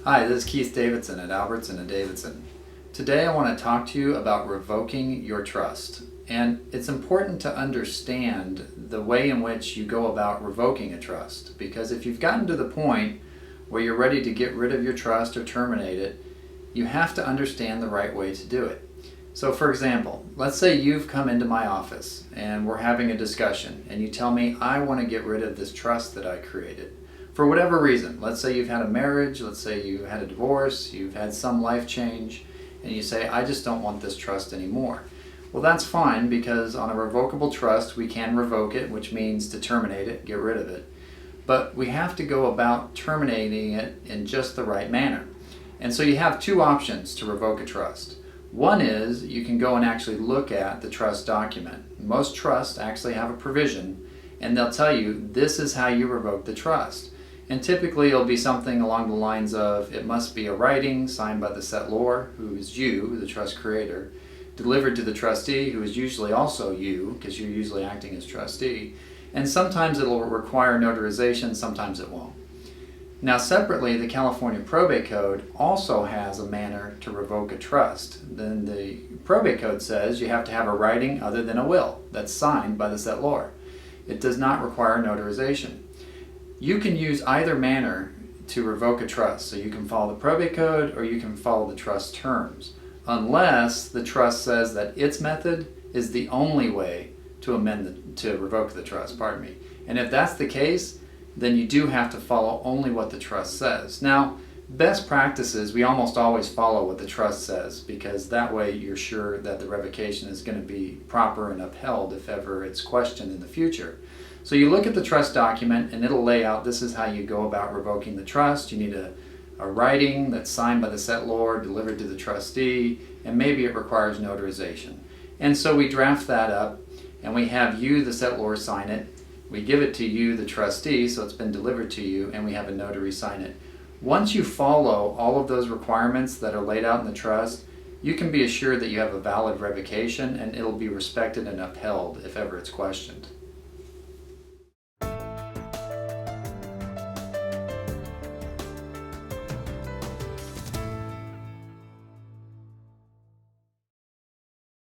Hi, this is Keith Davidson at Albertson and Davidson. Today I want to talk to you about revoking your trust. And it's important to understand the way in which you go about revoking a trust, because if you've gotten to the point where you're ready to get rid of your trust or terminate it, you have to understand the right way to do it. So for example, let's say you've come into my office and we're having a discussion and you tell me, I want to get rid of this trust that I created. For whatever reason, let's say you've had a marriage, let's say you had a divorce, you've had some life change, and you say, I just don't want this trust anymore. Well, that's fine, because on a revocable trust, we can revoke it, which means to terminate it, get rid of it. But we have to go about terminating it in just the right manner. And so you have two options to revoke a trust. One is you can go and actually look at the trust document. Most trusts actually have a provision, and they'll tell you this is how you revoke the trust. And typically it'll be something along the lines of, it must be a writing signed by the settlor, who is you, the trust creator, delivered to the trustee, who is usually also you, because you're usually acting as trustee. And sometimes it'll require notarization, sometimes it won't. Now separately, the California Probate Code also has a manner to revoke a trust. Then the Probate Code says you have to have a writing other than a will that's signed by the settlor. It does not require notarization. You can use either manner to revoke a trust. So you can follow the probate code or you can follow the trust terms, unless the trust says that its method is the only way to revoke the trust, pardon me. And if that's the case, then you do have to follow only what the trust says. Now, best practices, we almost always follow what the trust says, because that way you're sure that the revocation is going to be proper and upheld if ever it's questioned in the future. So you look at the trust document and it'll lay out, this is how you go about revoking the trust. You need a writing that's signed by the settlor, delivered to the trustee, and maybe it requires notarization. And so we draft that up and we have you, the settlor, sign it. We give it to you, the trustee, so it's been delivered to you, and we have a notary sign it. Once you follow all of those requirements that are laid out in the trust, you can be assured that you have a valid revocation and it'll be respected and upheld if ever it's questioned.